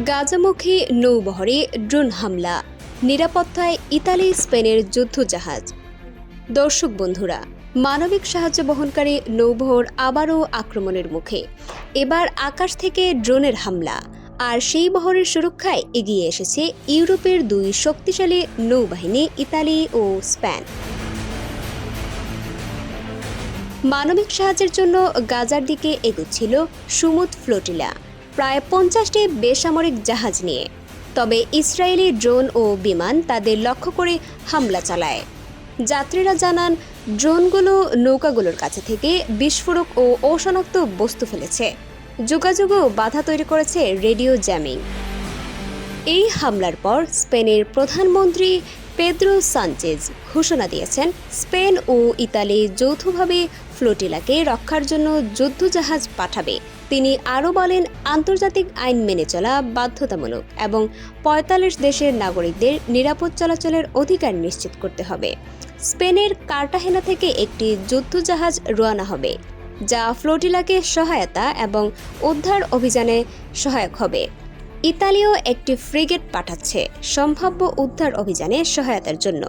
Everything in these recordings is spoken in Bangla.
গাজামুখী নৌবহরে ড্রোন হামলা, নিরাপত্তায় ইতালি স্পেনের যুদ্ধজাহাজ। দর্শক বন্ধুরা, মানবিক সাহায্য বহনকারী নৌবহর আবারও আক্রমণের মুখে। এবার আকাশ থেকে ড্রোনের হামলা, আর সেই বহরের সুরক্ষায় এগিয়ে এসেছে ইউরোপের দুই শক্তিশালী নৌবাহিনী ইতালি ও স্পেন। মানবিক সাহায্যের জন্য গাজার দিকে এগুচ্ছিল সুমুদ ফ্লোটিলা, প্রায় 50টি বেসামরিক জাহাজ নিয়ে। তবে ইসরায়েলি ড্রোন ও বিমান তাদের লক্ষ্য করে হামলা চালায়। যাত্রীরা জানান, ড্রোনগুলো নৌকাগুলোর কাছে থেকে বিস্ফোরক ও অশনাক্ত বস্তু ফেলেছে। যোগাযোগও বাধা তৈরি করেছে রেডিও জ্যামিং। এই হামলার পর স্পেনের প্রধানমন্ত্রী পেদ্রো সানচেজ ঘোষণা দিয়েছেন, স্পেন ও ইতালি যৌথভাবে ফ্লোটিলাকে রক্ষার জন্য যুদ্ধজাহাজ পাঠাবে। তিনি আরও বলেন, আন্তর্জাতিক আইন মেনে চলা বাধ্যতামূলক এবং 45 দেশের নাগরিকদের নিরাপদ চলাচলের অধিকার নিশ্চিত করতে হবে। স্পেনের কার্টাহেনা থেকে একটি যুদ্ধজাহাজ রওনা হবে, যা ফ্লোটিলাকে সহায়তা এবং উদ্ধার অভিযানে সহায়ক হবে। ইতালিও একটি ফ্রিগেট পাঠাচ্ছে সম্ভাব্য উদ্ধার অভিযানে সহায়তার জন্য।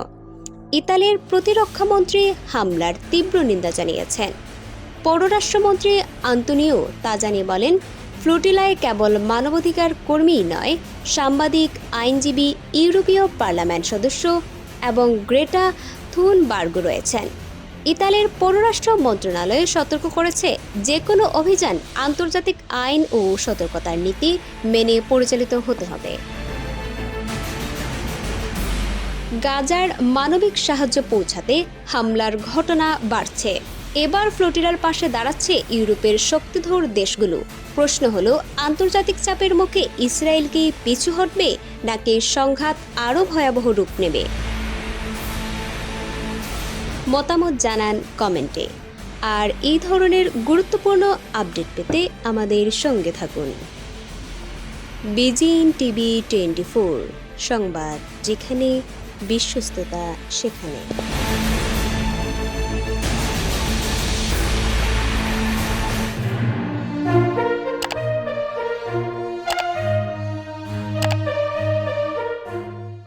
ইতালির প্রতিরক্ষামন্ত্রী হামলার তীব্র নিন্দা জানিয়েছেন। পররাষ্ট্রমন্ত্রী আন্তোনিও তাজানি বলেন, ফ্লোটিলায় কেবল মানবাধিকার কর্মীই নয়, সাংবাদিক, আইনজীবী, ইউরোপীয় পার্লামেন্ট সদস্য এবং গ্রেটা থুনবার্গ রয়েছেন। ইতালির পররাষ্ট্র মন্ত্রণালয় সতর্ক করেছে, যে কোনো অভিযান আন্তর্জাতিক আইন ও সতর্কতার নীতি মেনে পরিচালিত হতে হবে। গাজার মানবিক সাহায্য পৌঁছাতে হামলার ঘটনা বাড়ছে। এবার ফ্লোটিলার পাশে দাঁড়াচ্ছে ইউরোপের শক্তিধর দেশগুলো। প্রশ্ন হলো, আন্তর্জাতিক চাপের মুখে ইসরায়েল কি পিছু হটবে, নাকি সংঘাত আরও ভয়াবহ রূপ নেবে? মতামত জানান কমেন্টে। আর এই ধরনের গুরুত্বপূর্ণ আপডেট পেতে আমাদের সঙ্গে থাকুন। বিজিএন টিভি 24 সংবাদ, যেখানে বিশ্বস্ততা সেখানে।